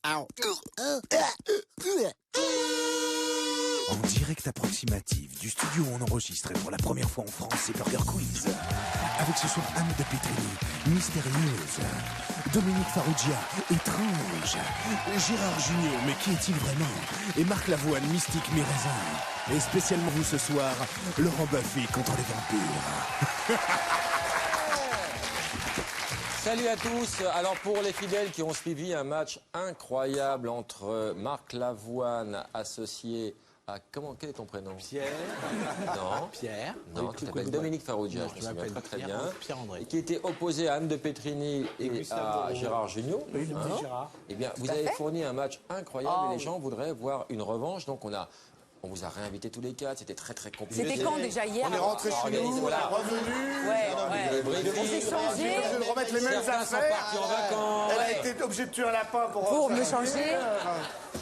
En direct approximatif du studio où on enregistrait pour la première fois en France ces Burger Quiz. Avec ce soir Anne de Petrini, mystérieuse. Dominique Farrugia, étrange. Gérard Jugnot, mais qui est-il vraiment? Et Marc Lavoine, mystique mais raisin. Et spécialement vous ce soir, Laurent Baffy contre les vampires. Salut à tous. Alors pour les fidèles qui ont suivi un match incroyable entre Marc Lavoine associé à... Quel est ton prénom? Pierre. Non. Pierre. Non, tu t'appelles Dominique Farrugia, je me souviens très bien. Et qui était opposé à Anne de Petrini et à Gérard Jugnot. Oui, le petit Gérard. Eh bien, vous avez fourni un match incroyable et les gens voudraient voir une revanche. Donc on vous a réinvités tous les quatre, c'était très très compliqué. C'était quand déjà hier? On est rentré chez nous, on est Ouais, revenu. ouais. On s'est changé. De remettre les mêmes Certains sont affaires. partis en vacances. Elle a été obligée de tuer un lapin Pour me changer.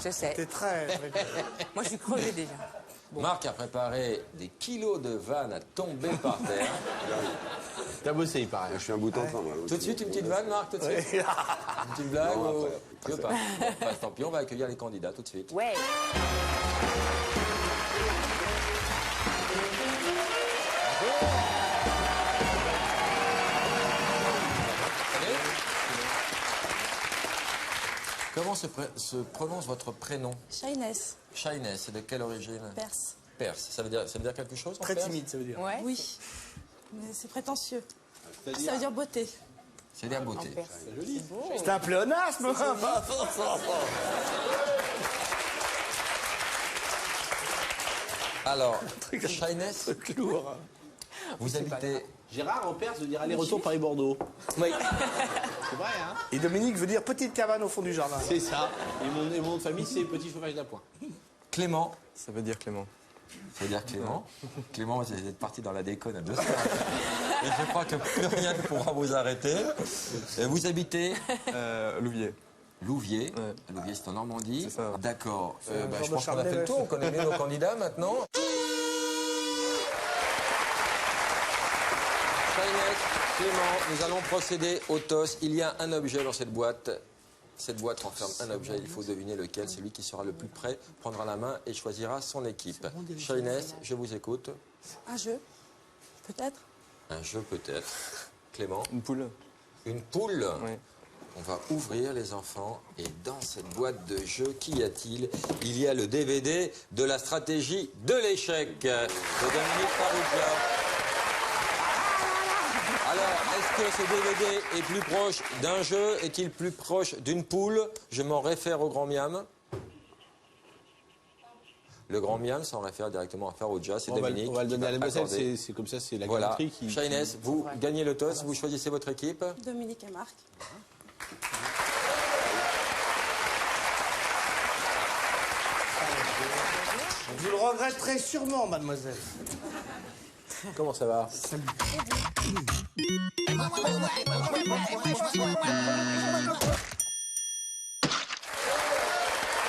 Je sais. C'était très... Moi, je suis crevée déjà. Marc a préparé des kilos de vannes à tomber par terre. T'as bossé, il paraît. Je suis un bout en train, moi. Tout de suite, une petite vanne, Marc, tout de suite. Une petite blague ou... Tu veux pas? Bon, bah, tant pis, on va accueillir les candidats tout de suite. Ouais. Comment se prononce votre prénom? Shyness, Shyness, c'est de quelle origine? perse. Perse. Ça veut dire quelque chose en Très perse? timide, ça veut dire. Ouais. Oui, mais c'est prétentieux. Ça veut dire beauté. C'est de la beauté. C'est un pléonasme. Alors, Shyness, Lourd. vous habitez... Gérard, en Perse, veut dire aller-retour Paris-Bordeaux. Oui. C'est vrai, hein? Et Dominique veut dire petite cabane au fond du jardin. C'est ça. Et mon nom de famille, c'est Petit Chauffage d'Appoint. Clément. Ça veut dire Clément. Ça veut dire Clément. Clément, vous êtes parti dans la déconne à 2 heures. Et je crois que plus rien ne pourra vous arrêter. Et vous habitez Louviers. Louviers. Ouais. Louviers, c'est en Normandie. C'est ça. D'accord. genre Je de pense qu'on a fait le tour. On connaît mieux nos candidats maintenant. Shyness, Clément, nous allons procéder au toss. Il y a un objet dans cette boîte. Cette boîte renferme un objet, il faut deviner lequel. Celui qui sera le plus près prendra la main et choisira son équipe. Shyness, je vous écoute. Un jeu, peut-être. Un jeu peut-être. Clément, Une poule. une poule. Oui. On va ouvrir les enfants et dans cette boîte de jeu, qu'y a-t-il? Il y a le DVD de la stratégie de l'échec de Dominique Farrugia. Alors, est-ce que ce DVD est plus proche d'un jeu? Est-il plus proche d'une poule? Je m'en réfère au Grand Miam. Le Grand Miam s'en réfère directement à Farrugia, c'est Dominique. On va le donner à la qui va Moselle, accorder. c'est comme ça, c'est la Voilà. galanterie qui... Shyness, vous gagnez le toss, vous choisissez votre équipe. Dominique et Marc. Vous le regretterez sûrement, mademoiselle. Comment ça va?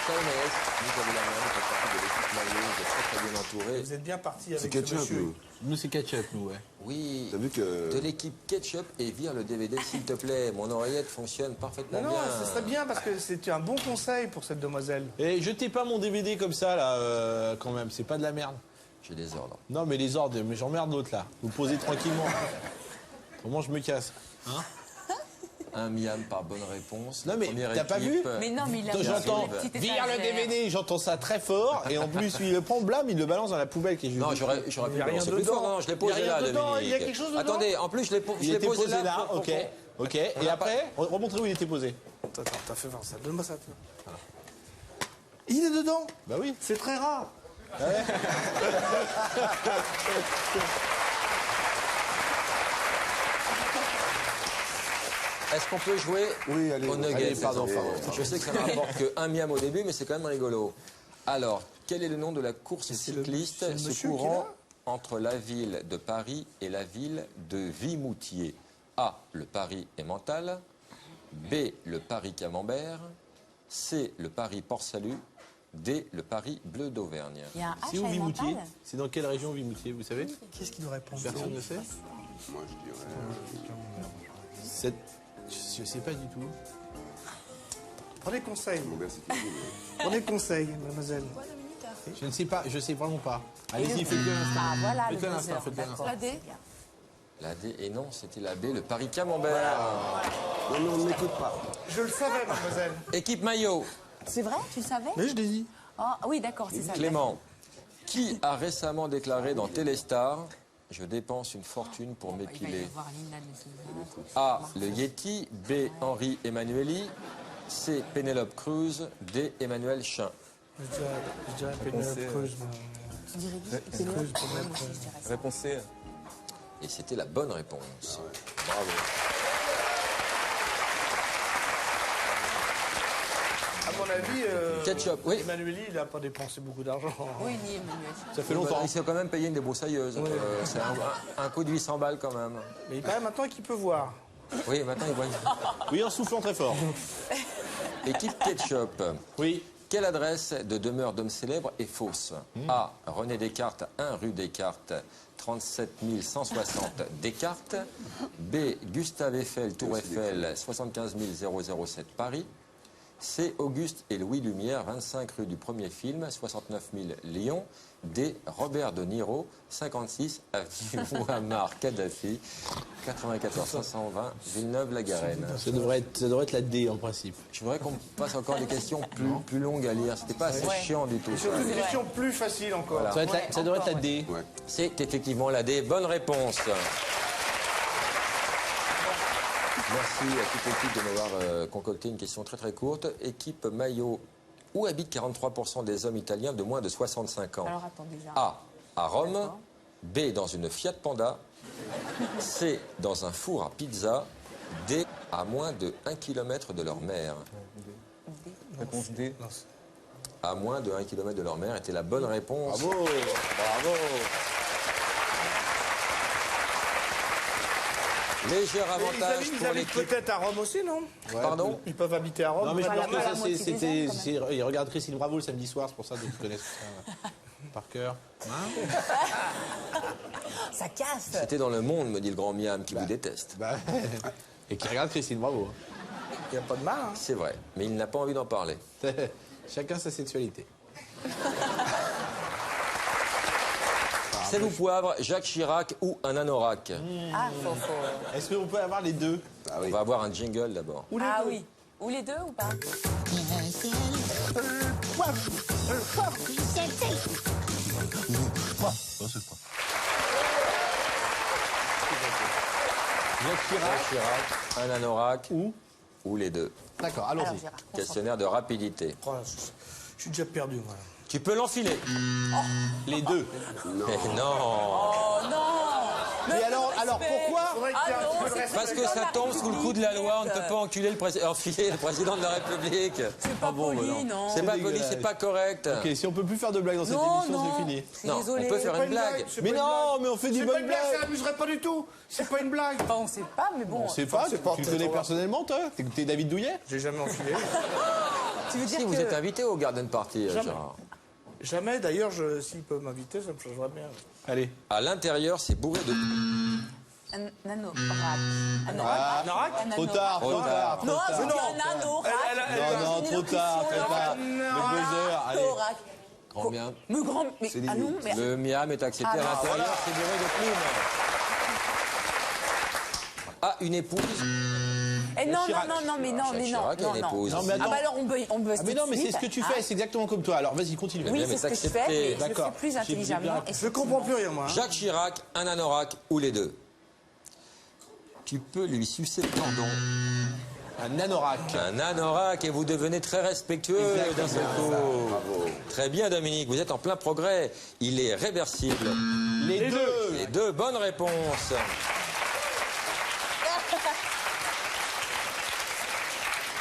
Shyness, vous avez la main, vous faites partie de l'équipe maillot, vous êtes très très bien entouré. Vous êtes bien parti C'est avec ce ketchup, monsieur. nous. Nous, c'est ketchup, nous, ouais. Oui, T'as vu que... de l'équipe Ketchup et vire le DVD s'il te plaît. Mon oreillette fonctionne parfaitement Non, non, bien. ce serait bien parce que c'est un bon conseil pour cette demoiselle. Et jetez pas mon DVD comme ça, là, quand même. C'est pas de la merde. J'ai des ordres. Non, mais les ordres, mais j'emmerde l'autre, là. Vous posez tranquillement. Comment je me casse? Un miam par bonne réponse. Non, mais Première t'as pas équipe. vu? Mais non, mais il a J'entends un petit vire le étagère. DVD, j'entends ça très fort, et en plus, il le prend blâme, il le balance dans la poubelle qui est juste. Non, j'aurais pu Il y a le rien balancer plus dedans. fort. Non, je l'ai Il y a posé rien là, dedans, Dominique. il y a quelque chose dedans. Attendez, en plus, je l'ai Il était posé là, pour- ok. Ok, On et a après, remontrez où il était posé. Attends, t'as fait voir ça. Donne-moi ça. Il est dedans. Bah oui. C'est très rare. Est-ce qu'on peut jouer Oui, allez. au nugget? Allez, pardon, allez, pardon. Je sais que ça ne rapporte qu'un miam au début, mais c'est quand même rigolo. Alors, quel est le nom de la course c'est le cycliste monsieur se qui est courant là entre la ville de Paris et la ville de Vimoutier? A, le Paris Emmental. B, le Paris Camembert. C, le Paris Port-Salut. D, le Paris Bleu d'Auvergne. Il y a un C'est H où à Vimoutier? Emmental. C'est dans quelle région Vimoutier, vous savez? Qu'est-ce qu'il doit répondre? Personne ne sait. Moi, je dirais... Je sais pas du tout. Prenez conseil. Camembert, c'est fini. Prenez conseil, mademoiselle. Je ne sais pas, je sais vraiment pas. Allez-y, faites-le un instant. Ah, voilà, le Faites-le un buzzer. instant, faites-le un instant. La D. La D, et non, c'était la B, le Paris Camembert. Non, mais on ne m'écoute pas. Je le savais, mademoiselle. Équipe maillot, C'est vrai, tu le savais? Mais je l'ai dit. Ah oui, d'accord, c'est ça. Clément. Qui a récemment déclaré dans Téléstar « Je dépense une fortune pour Il va y m'épiler avoir Nina Nesina. » A. Le Yeti. B. Henri Emmanueli. C. Pénélope Cruz. D. Emmanuel Chin. Je dirais Pénélope Cruz. Tu dirais qui? Pénélope pour moi aussi, je dirais ça. Réponse C. Et c'était la bonne réponse. Bravo. À mon avis, Ketchup, oui. Emmanuel, il n'a pas dépensé beaucoup d'argent. Oui, ni Emmanuel. Ça fait longtemps. Il s'est quand même payé une débroussailleuse. C'est un coup de 800 balles quand même. Mais il paraît maintenant qu'il peut voir. Oui, maintenant il voit. Oui, en soufflant très fort. Équipe Ketchup. Oui. Quelle adresse de demeure d'homme célèbre est fausse? A. René Descartes, 1 rue Descartes, 37 160 Descartes. B. Gustave Eiffel, Tour Eiffel, 75 007 Paris. C. Auguste et Louis Lumière, 25 rue du premier film, 69 000 Lyon. D. Robert de Niro, 56 avenue Muammar Kadhafi, 94 520 Villeneuve-la-Garenne. Ça devrait être la D en principe. Je voudrais qu'on passe encore des questions plus longues à lire. C'était pas assez chiant du tout. Surtout des questions plus faciles encore. Ça, ça devrait être la D. Ouais. C'est effectivement la D. Bonne réponse. Merci à toute l'équipe de m'avoir concocté une question très très courte. Équipe maillot. Où habitent 43% des hommes italiens de moins de 65 ans? Alors attends déjà. A. À Rome. B. Dans une Fiat Panda. C. Dans un four à pizza. D. À moins de 1 km de leur mère. Réponse D. À moins de 1 km de leur mère était la bonne réponse. Bravo. Bravo. Léger Ils avantage habitent, pour l'équipe. peut-être à Rome aussi, non? Pardon? Ils peuvent habiter à Rome. Non, mais je près de pense que leur ça, mère. moitié des hommes, quand ils regardent Christine Bravo le samedi soir, c'est pour ça qu'ils connaissent ça par cœur. Ça casse. C'était dans le monde, me dit le grand Miam, qui vous déteste. Bah, et qui regarde Christine Bravo. Il n'y a pas de mal, hein. C'est vrai, mais il n'a pas envie d'en parler. Chacun sa sexualité. Sel ou poivre, Jacques Chirac ou un anorak? Ah, faut. Est-ce qu'on peut avoir les deux? On va avoir un jingle d'abord. Ah oui. Ou les deux ou pas? Jacques Chirac, un anorak ou les deux. D'accord, Alors, allons-y. Gérard. Questionnaire de rapidité. Oh, je suis déjà perdu, moi. Tu peux l'enfiler. Les deux. Mais non. Oh non. Mais alors pourquoi? Faudrait qu'il y ait un petit peu de respect. Parce que ça tombe sous le coup de la loi, on ne peut pas enfiler le président de la République. C'est pas poli, non. C'est pas C'est poli, dégueulasse. c'est pas correct. Ok, si on peut plus faire de blagues dans cette Non, émission, non. c'est fini. Je suis Non, désolée. on peut faire C'est pas une blague. c'est Mais pas une non, blague. mais on fait des C'est pas bonnes une blague, ça blagues. n'amuserait pas du tout. C'est pas une blague. Enfin, on sait pas, mais bon. On sait pas, c'est pas tu le très connais drôle. personnellement, toi? T'es David Douillet? J'ai jamais enfilé. Tu veux dire Si que... vous êtes invité au Garden Party, Jamais. Gérard. Jamais, d'ailleurs, s'ils peuvent m'inviter, ça me changerait bien. Allez. À l'intérieur, c'est bourré de... Un anorak. Anorak. Un Trop anorak. tard, trop tard, trop Non, tard. j'ai dit un anorak. Non, trop tard, trop tard. Le buzzer, allez. Anorak. Grand Miam. Mais grand... Mais, ah non, mais... Le Miam est accepté Ah, à non, l'intérieur, c'est bourré de plumes. Ah, une épouse. Eh non, Chirac. mais non, Jacques Chirac a une épouse. Non, mais Ah attends. bah alors on peut Ah mais non, mais c'est ce que tu fais, c'est exactement comme toi. Alors vas-y, continue. Oui, bien, c'est mais ce que je accepté. fais, mais je le D'accord. fais plus J'ai bien intelligemment. compris. Je comprends plus rien, moi. Jacques Chirac, un anorak ou les deux. Tu peux lui sucer le cordon. Un anorak. Un anorak et vous devenez très respectueux d'un seul coup. Très bien, Dominique, vous êtes en plein progrès. Il est réversible. Les deux. Les deux bonnes réponses.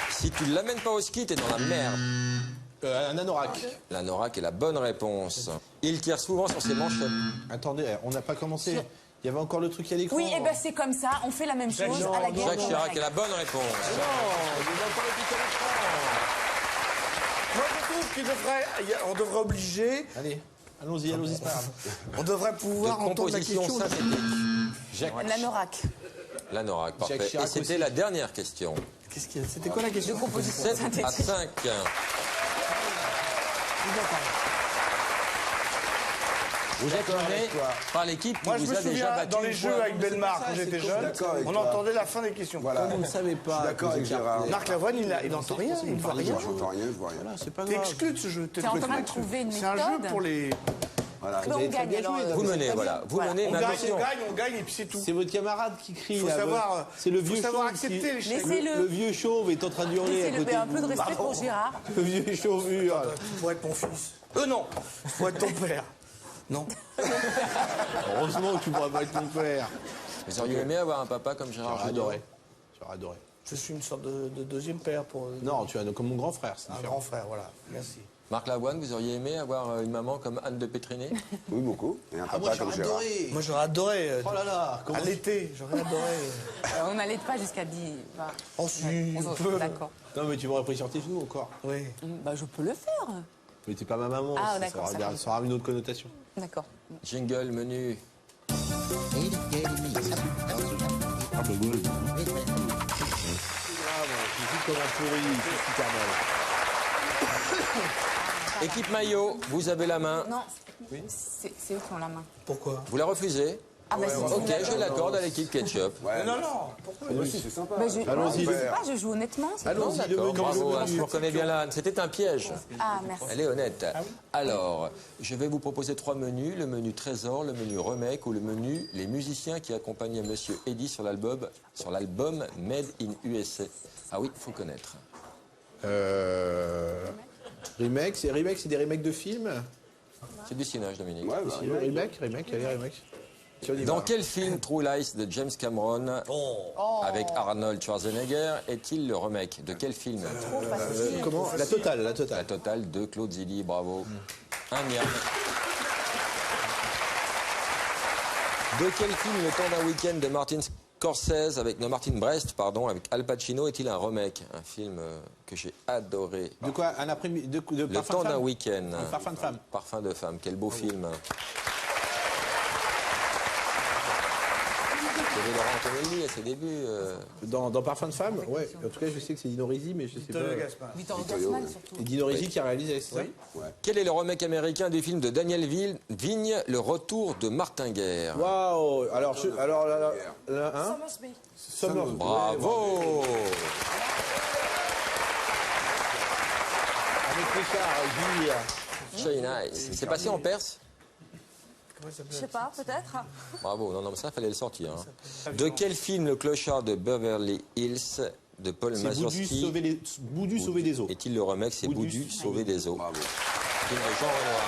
Si tu ne l'amènes pas au ski, t'es dans la merde. Un anorak. L'anorak est la bonne réponse. Il tire souvent sur ses manchettes. Attendez, on n'a pas commencé. Il y avait encore le truc à l'écran. Oui, et ben c'est comme ça, on fait la même chose à la guerre. Jacques Chirac est la bonne réponse. Moi, je trouve on devrait obliger, Allez, allons-y, c'est pas grave. on devrait pouvoir De entendre la composition question. synthétique. Jacques. Un anorak. L'anorak, parfait. Chirac Et c'était aussi. la dernière question. Qu'est-ce qu'il y a? C'était quoi la question? 7 à 5. Vous êtes mené par l'équipe qui Moi, je vous me a déjà souviens, battu. dans les jeux avec Belmar, quand j'étais jeune, d'accord avec on toi. entendait la fin des questions. Voilà. Vous ne savez pas. Je suis d'accord avec Gérard. Marc Lavoine, il n'entend rien, il ne voit rien. J'entends rien, je vois rien. Voilà, c'est pas T'es grave. exclu de ce jeu. T'es en train de trouver une C'est un méthode. jeu pour les... Voilà. On gagne alors. Vous menez, voilà. Vous menez, On mais gagne, attention. on gagne, et puis c'est tout. C'est votre camarade qui crie. Faut là, savoir, c'est le faut vieux savoir chauve accepter qui- l'échec. Laissez-le. Le vieux chauve est en train de hurler à Laissez-le côté un de peu de vous. respect pour Gérard. Le vieux chauve hurle. Faut être mon fils. Non. Faut être ton père. Non. Heureusement que tu pourras pas être mon père. Vous auriez aimé avoir un papa comme Gérard J'aurais Junior? adoré. J'aurais adoré. Je suis une sorte de deuxième père pour Non, tu as comme mon grand frère. c'est un différent. grand frère, voilà. Merci. Marc Lavoine, vous auriez aimé avoir une maman comme Anne de Pétriné? Oui, beaucoup. Et un Ah, papa moi, comme j'aurais Gérard. adoré. Moi, j'aurais adoré. Oh là là. À l'été, j'aurais adoré. On n'allait pas jusqu'à 10. Bah, Oh, si, on on peut, peut. D'accord. Non, mais tu m'aurais pris sur tes genoux encore. Oui. Bah, je peux le faire. Mais t'es pas ma maman. Ah, ça d'accord, aura ça bien- compte. ça aura une autre connotation. D'accord. Jingle, menu. Tu vis comme un pourri, c'est super mal. Équipe maillot, vous avez la main. Non, c'est eux qui ont la main. Pourquoi? Vous la refusez? Ah, bah, si Ok, je l'accorde à l'équipe ketchup. Ouais, Non, non. Pourquoi? c'est sympa. Bah, je, Allons-y, je le- sais pas, je joue honnêtement. c'est tout. Allons-y, le D'accord, menu. bravo, le Anne, menu. je reconnais bien là, Anne. C'était un piège. Ah, merci. Elle est honnête. Alors, je vais vous proposer 3 menus. Le menu Trésor, le menu Remake ou le menu Les musiciens qui accompagnaient Monsieur Eddy sur l'album Made in USA. Ah oui, il faut connaître. Remake, c'est des remakes de films. C'est du cinéma, Dominique. Ouais, bah, Allez, remake, allez, remake. Tiens, on y Dans va. quel film True Lies de James Cameron avec Arnold Schwarzenegger est-il le remake? De quel film? Comment La totale, La totale de Claude Zidi, bravo. Un miam. De quel film Le temps d'un week-end de Martin Brest, avec Al Pacino est-il un remake? Un film que j'ai adoré. De quoi Un après-midi de Le Parfum temps de d'un femme week-end. Un Parfum de femme. Parfum de femme, quel beau film. Il y avait Laurent Antonelli à ses débuts. Dans Parfum de femme Ouais. En tout cas, je sais que c'est Dino Risi, mais je sais Victor pas. Gaspard. Victor Gassman, surtout. Et Dino Risi qui a réalisé, c'est ça Quel est le remake américain du film de Daniel Vigne, Le retour de Martin Guerre? Waouh Alors, hein Summersby. Summer. Bravo! Avec l'écart, Guy. Very nice. C'est passé en Perse? Je sais pas, peut-être. Bravo, non, mais ça, fallait le sortir. Hein. De quel film Le clochard de Beverly Hills de Paul C'est Mazursky Boudu sauver des eaux. est-il le remake? C'est Boudu Boudu sauver des eaux. Bravo. Film de Jean Renoir.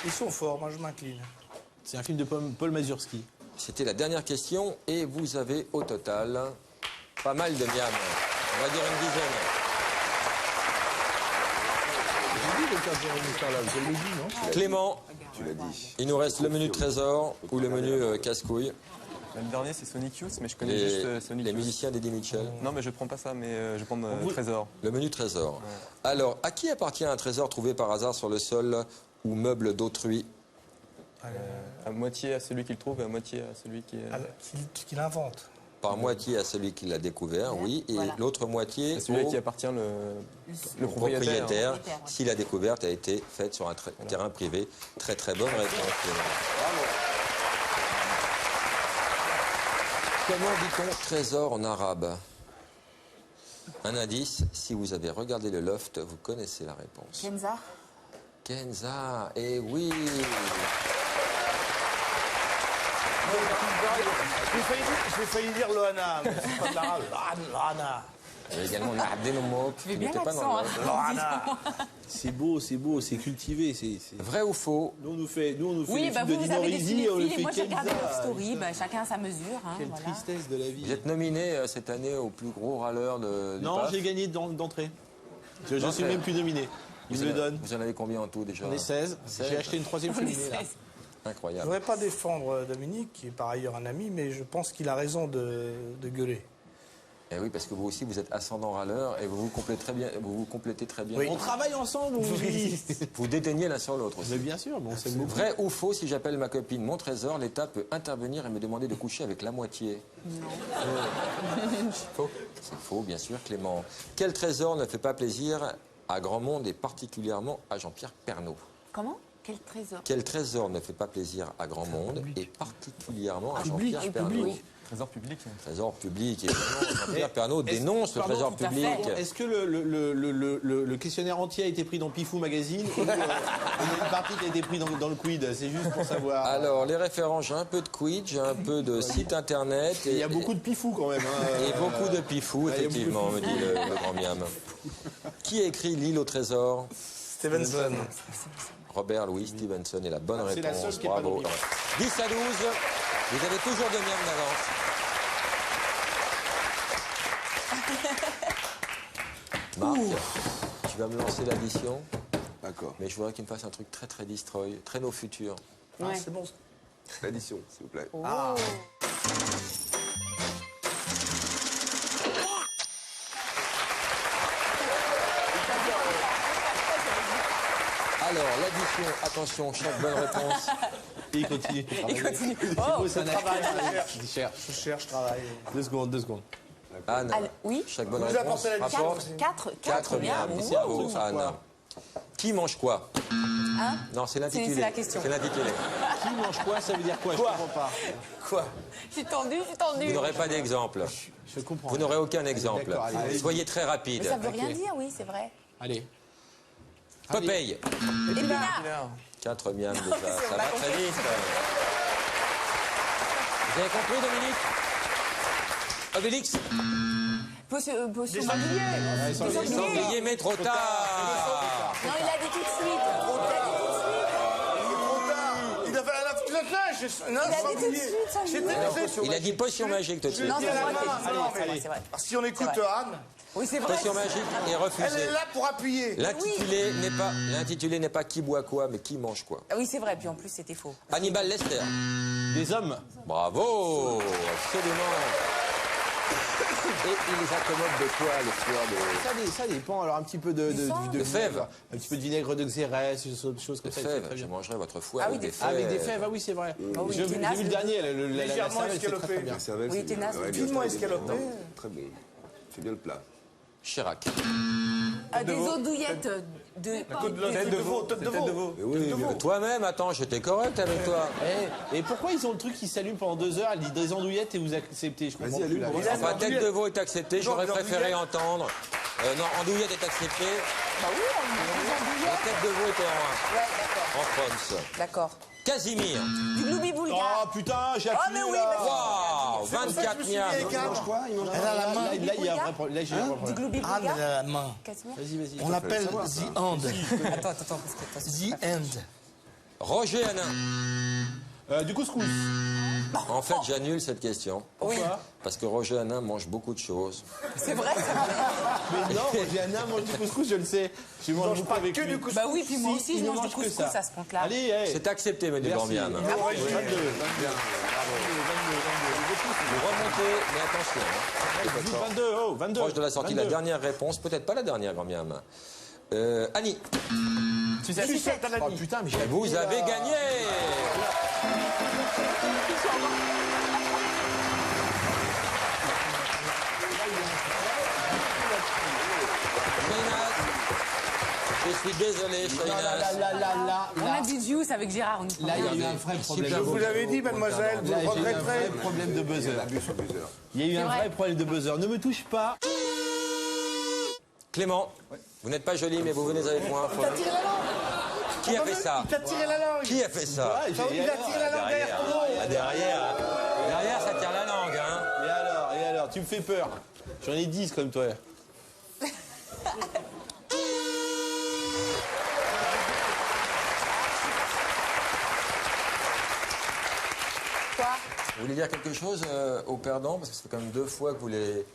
Ils sont forts, moi je m'incline. C'est un film de Paul Mazursky. C'était la dernière question et vous avez au total pas mal de miam. On va dire une dizaine. J'ai dit le cas de Jérémy Starlab, je l'ai dit, non Clément, Tu l'as dit. il nous reste le menu trésor ou le menu casse-couille. Le dernier, c'est Sonic Youth, mais je connais juste Sonic Les Youth. musiciens d'Eddie Mitchell. Non, mais je prends pas ça, mais je prends Trésor. Le menu trésor. Alors, à qui appartient un trésor trouvé par hasard sur le sol ou meuble d'autrui? À moitié à celui qui le trouve et à moitié à celui qui est. Qu'il invente. Par moitié à celui qui l'a découvert, oui, et Voilà. l'autre moitié à celui au qui appartient le au propriétaire. propriétaire, Propriétaire, si la découverte a été faite sur un terrain privé. Très très bonne réponse. Comment dit-on trésor en arabe? Un indice, si vous avez regardé le loft, vous connaissez la réponse. Kenza. Kenza, eh oui. J'ai failli dire Loana, mais c'est pas de l'arabe. Loana. Il y a également Nardin Omok, Tu fais qui bien n'était pas l'accent, dans hein. le Loana. C'est beau, c'est cultivé. Vrai ou faux? Nous, on nous fait Oui, les bah films vous, de vous avez des Dino Risi, on le cinéphiles et fait moi j'ai regardé Kenza. Love Story, bah, chacun à sa mesure. Hein, Quelle voilà. tristesse de la vie. Vous êtes nominé cette année au plus gros râleur du Non, PAF. j'ai gagné d'entrée. Je ne suis D'entrée. même plus nominé. Il me le donne. Vous en avez combien en tout déjà? On est 16. 16. J'ai acheté une troisième On est cheminée là. 16. Je Incroyable. voudrais pas défendre Dominique, qui est par ailleurs un ami, mais je pense qu'il a raison de gueuler. Eh oui, parce que vous aussi, vous êtes ascendant râleur et vous vous complétez très bien. On travaille ensemble, oui. Vous déteignez l'un sur l'autre aussi. Mais bien sûr, bon, c'est beaucoup. Vrai ou faux, si j'appelle ma copine mon trésor, l'État peut intervenir et me demander de coucher avec la moitié? Non. Faux. C'est faux, bien sûr, Clément. Quel trésor ne fait pas plaisir à grand monde et particulièrement à Jean-Pierre Pernaut? Comment? Quel trésor? Quel trésor ne fait pas plaisir à grand monde et particulièrement à Jean-Pierre Pernaut? Trésor public. Trésor public, évidemment. Jean-Pierre Pernaut dénonce le trésor tout à public. fait. Est-ce que le questionnaire entier a été pris dans Pifou Magazine ou il y a une partie qui a été prise dans le Quid? C'est juste pour savoir. Alors, les références, j'ai un peu de Quid, j'ai un peu de site internet. Il y a beaucoup de Pifou quand même. Et beaucoup de pifou, effectivement, me dit le grand miam. Qui a écrit L'île au trésor? Stevenson. Robert Louis Stevenson est la bonne C'est la réponse. seule qui est pas Bravo. dans 10 à 12, vous avez toujours 2 miams d'avance. Marc, tu vas me lancer l'addition, D'accord. mais je voudrais qu'il me fasse un truc très très destroy, très nos futurs. Ouais. C'est bon. Ça. L'addition, s'il vous plaît. Alors, l'addition, attention, chaque bonne réponse. Et il continue. Il continue. Oh, ça travaille. Je cherche, je travaille. 2 secondes, 2 secondes. Anne, Oui. chaque bonne Vous réponse apportez l'addition rapporte 4 miams. miams. Bravo, Anne. Qui mange quoi? Hein? Non, c'est l'intitulé. C'est la question. C'est l'intitulé. Qui mange quoi? Ça veut dire quoi? Je comprends pas. Quoi? Je suis tendue, je suis tendue. Vous n'aurez pas d'exemple. Je comprends. Vous n'aurez aucun exemple. D'accord, allez. Soyez très rapide. Mais ça veut rien dire, oui, c'est vrai. Allez. Popeye. Épinard. 4 miams déjà. Ça va très vite. Vous avez compris, Dominique? Obélix. Potion sanglier. Ouais, sans les- Sanglier, mais trop tard. Non, il a dit tout de suite. Il a fait la flèche. Non, Il a dit tout de suite, sanglier. Il a dit potion magique tout de suite. Non, c'est à la vrai, main. c'est vrai, c'est vrai. Si on écoute C'est vrai. Anne, Oui, c'est vrai. Potion magique est elle refusée. est là pour appuyer. L'intitulé n'est pas qui boit quoi, mais qui mange quoi. Ah oui, c'est vrai, puis en plus, c'était faux. Hannibal Lester. Des hommes. Bravo. Absolument. Et il les accommode de quoi, le fleur de... Ça dépend. Alors un petit peu de fèves. vinaigre. Un petit peu de vinaigre de Xérès, des choses comme Des ça. fèves. Très Je bien. mangerai votre foie Ah oui, avec des des Ah, avec des fèves. fèves, ah oui, c'est vrai. oui, J'ai vu tenace, le dernier, la légèrement cervelle, c'est très, très escalopé. bien. La cervelle, Oui, c'est tenace. bien. Ouais, Finement bien sûr. escalopé. Très bon. C'est bien le plat. Chirac. Des andouillettes de... Tête de veau, tête de veau. Mais oui, bien. Toi-même, attends, j'étais correct avec toi. Et pourquoi ils ont le truc qui s'allume pendant 2 heures? Elle dit des andouillettes et vous acceptez. Je comprends Vas-y, plus, allume là. pour Enfin, tête de veau est acceptée, j'aurais Non, préféré andouillette. entendre. Non, andouillette est acceptée. Bah oui, on dit des La andouillettes. tête de veau était Ouais, d'accord. en France. D'accord. Casimir. Du gloubi-boulga. Oh putain, j'ai appuyé mais oui, là. bah, Waouh, 24 miams. Il mange quoi? Il mange Elle a la main. Là, il y a un vrai problème. Là, j'ai un vrai Du problème. Anne, gloubi-boulga. elle a la main. Casimir. Vas-y. On l'appelle savoir, The ça. Hand. Attends, parce que... The Hand. Roger Hanin. Du couscous. En fait, j'annule cette question. Oui, Parce que Roger Hanin mange beaucoup de choses. c'est vrai, c'est vrai. Mais non, j'ai un âme, mange du couscous, je le sais. Je mange beaucoup avec que lui. du couscous. Bah oui, puis moi Si, aussi, il je ne mange du mange que couscous ça. à ce compte-là. Allez, hey. C'est accepté, me dit Merci. Bormiam. Vous 22. remontez, mais attention. Hein. 22, oh, 22. Proche de la sortie, 22. la dernière réponse. Peut-être pas la dernière, Bormiam. Annie, Sucette à la Oh nuit. putain, mais j'ai vous appuyé, avez là. gagné. Je suis désolé, Shainaz. On a du juice avec Gérard. On y Là, il y a eu Regardez. un vrai problème. Je vous l'avais dit, mademoiselle, vous Là, le j'ai eu un regretterez. vrai problème de buzzer. Abus sur buzzer. Il y a eu un vrai. vrai problème de buzzer. Ne me touche pas. Clément, vous n'êtes pas joli, mais vous venez avec moi. Il t'a tiré la langue. Qui a fait ça? Il t'a tiré la langue. Qui a fait ça? Ah, Il a tiré la langue derrière ton dos. Ah, derrière, ça tire la langue, hein. Et alors, tu me fais peur. J'en ai 10 comme toi. Quoi? Vous voulez dire quelque chose aux perdants? Parce que ça fait quand même 2 fois que vous les...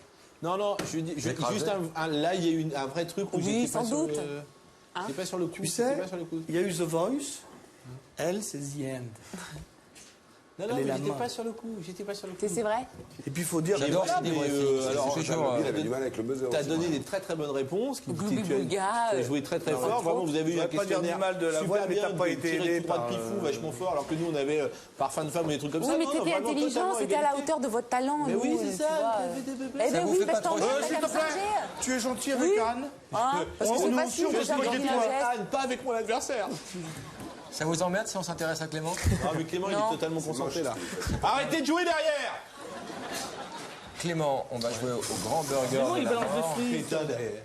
Non, je dis Écrasé. juste là, il y a eu un vrai truc où Oui, j'étais pas sans sur doute. le... J'étais pas sur le coup. Tu sais, j'étais pas sur le coup. il y a eu The Voice. Elle, c'est The End. Non, Elle est mais la j'étais main. pas sur le coup. J'étais pas sur le coup. C'est vrai? Et puis il faut dire. J'adore voilà, ces débriefings. mais, C'est alors, toujours, Il avait du mal avec le buzzer. T'as aussi, donné moi. des très très bonnes réponses. Tu Gloubi-boulga, as joué très très fort. Vraiment, vous avez eu je un vais pas dire questionnaire du mal de la super voix, mais bien, t'as pas été tiré aidé tout droit de par, pifou, vachement fort, alors que nous on avait Parfum de femme ou des trucs comme Oui, ça. mais Non, t'étais vraiment, intelligent, totalement c'était à la égalité. hauteur de votre talent. Mais nous, oui, c'est tu ça. vois. Eh Ça ben vous oui, fait parce pas trop que t'en chier as S'il te comme plaît, Singer. tu es gentil avec Anne. Hein, parce que On c'est nous facile surtout déjà de avec dire toi. un geste. Anne, pas avec mon adversaire. Ça vous emmerde si on s'intéresse à Clément? Ah, mais Clément, il Non. est totalement concentré là. Arrêtez de jouer derrière. Clément, on va jouer au grand burger Clément, de il la balance mort. des frites. Putain, derrière.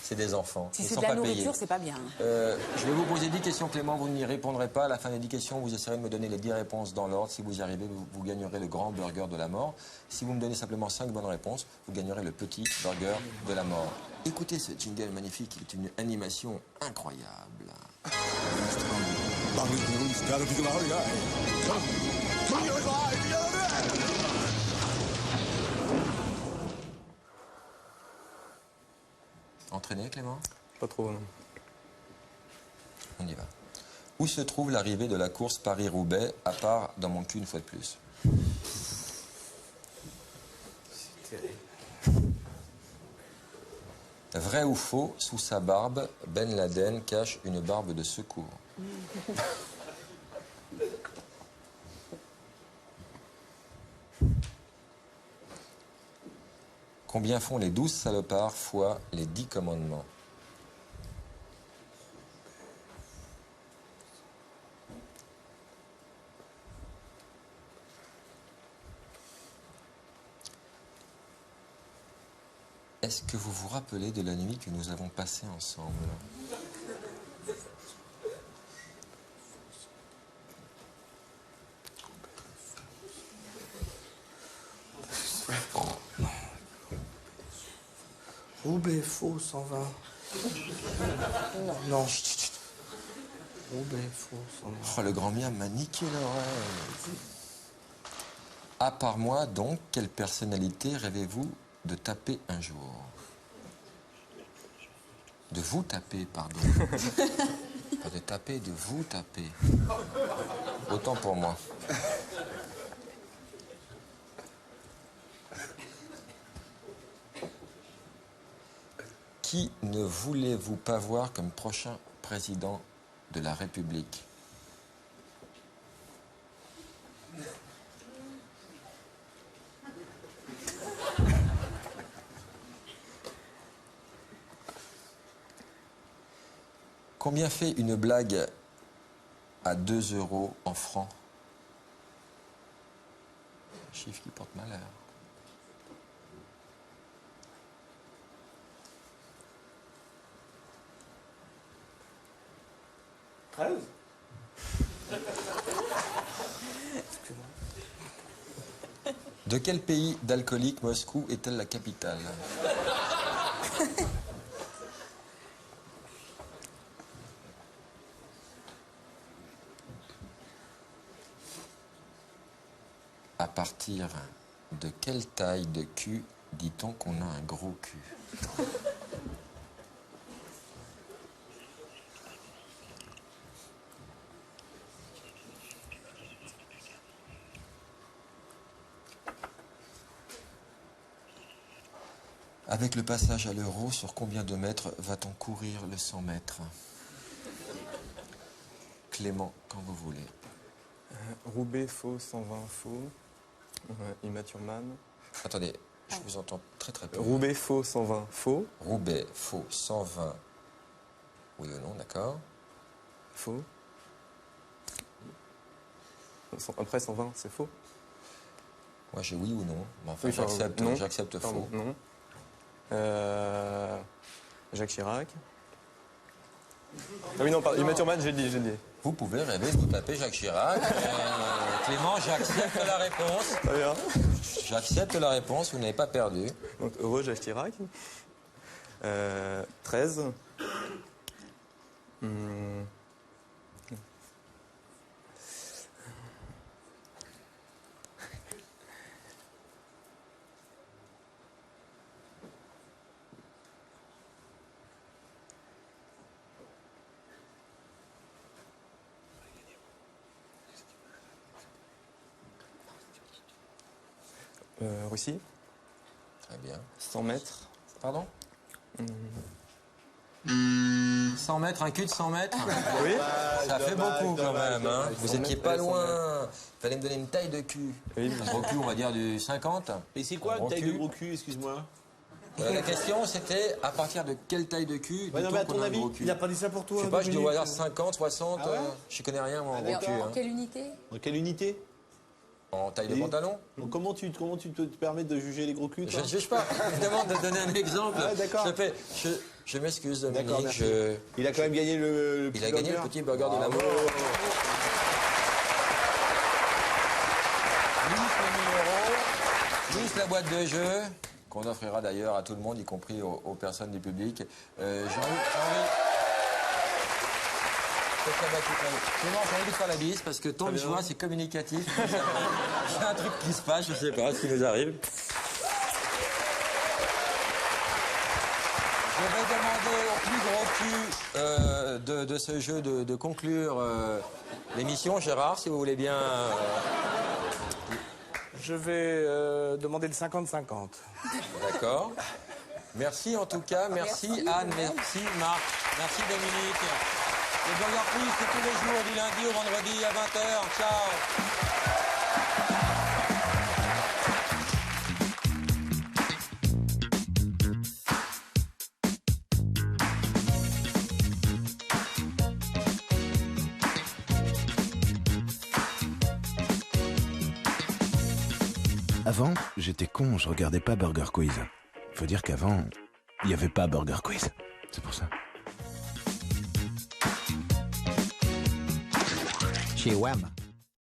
C'est des enfants. Si Ils c'est sont de la pas payés. nourriture, c'est pas bien. Je vais vous poser 10 questions, Clément. Vous n'y répondrez pas. À la fin des 10 questions, vous essayerez de me donner les 10 réponses dans l'ordre. Si vous y arrivez, vous gagnerez le grand burger de la mort. Si vous me donnez simplement 5 bonnes réponses, vous gagnerez le petit burger de la mort. Écoutez ce jingle magnifique, qui est une animation incroyable. Entraîné, Clément? Pas trop, non. On y va. Où se trouve l'arrivée de la course Paris-Roubaix, à part dans mon cul une fois de plus? Vrai ou faux, sous sa barbe, Ben Laden cache une barbe de secours. Combien font les 12 salopards fois les 10 commandements? Est-ce que vous vous rappelez de la nuit que nous avons passée ensemble? Roubaix, faux, 120. Non. Chut, chut, chut. Roubaix, faux, 120. Oh, le grand mien m'a niqué l'oreille. À part moi, donc, quelle personnalité rêvez-vous de taper un jour? De vous taper, pardon. Pas de taper, de vous taper. Autant pour moi. Qui ne voulez-vous pas voir comme prochain président de la République? Combien fait une blague à 2 € en francs? Chiffre qui porte malheur. De quel pays d'alcoolique Moscou est-elle la capitale? À partir de quelle taille de cul dit-on qu'on a un gros cul? Avec le passage à l'euro, sur combien de mètres va-t-on courir le 100 mètres? Clément, quand vous voulez. Roubaix, faux, 120, faux. Immature Man. Attendez, je vous entends très très peu. Roubaix, faux, 120, faux. Roubaix, faux, 120. Oui ou non, d'accord. Faux. Après 120, c'est faux. Moi j'ai oui ou non. Mais enfin, Oui, enfin, j'accepte, non. j'accepte Pardon, faux. non. Jacques Chirac. Ah oui, non, pardon, Immature Man, j'ai dit. Vous pouvez rêver de vous taper Jacques Chirac. Clément, j'accepte la réponse. Très bien. J'accepte la réponse, vous n'avez pas perdu. Donc, heureux Jacques Chirac. 13. Russie, Très bien. 100 mètres. Pardon 100 mètres, un cul de 100 mètres. Oui. Ça fait dommage, beaucoup quand dommage, même. Hein. dommage. Vous 100 étiez mètres, pas ouais, 100 loin. Fallait me donner une taille de cul. Oui. Un gros cul, on va dire du 50. Et c'est quoi Un une gros taille cul. de gros cul, excuse-moi? La question c'était à partir de quelle taille de cul Ouais, non, dit-on mais à qu'on ton a un avis, gros cul? Il a pas dit ça pour toi. Je sais pas, je dis au Dominique. hasard 50, 60, Ah ouais je connais rien moi en Mais gros cul. en Hein. quelle unité? Dans quelle unité? En taille de Et- pantalon. Donc, comment tu te permets de juger les gros culs, Je toi? ne juge pas. Je demande de donner un exemple. Ah, d'accord. Je m'excuse D'accord, Dominique. merci. Il a quand même gagné le Il petit a gagné burger. le petit burger de Bravo. l'amour. 10 000 €, plus la boîte de jeu, qu'on offrira d'ailleurs à tout le monde, y compris aux personnes du public. Jean-Louis, j'ai envie de faire la bise parce que ton joie, c'est communicatif. J'ai un truc qui se passe, je sais pas ce qui nous arrive. Je vais demander au plus gros cul de ce jeu de conclure l'émission. Gérard, si vous voulez bien. Je vais demander le 50-50. D'accord. Merci en tout cas. Merci Anne, merci Marc, merci Dominique. Le Burger Quiz, c'est tous les jours, du lundi au vendredi à 20h. Ciao. Avant, j'étais con, je regardais pas Burger Quiz. Faut dire qu'avant, il y avait pas Burger Quiz. C'est pour ça. Chez Wham,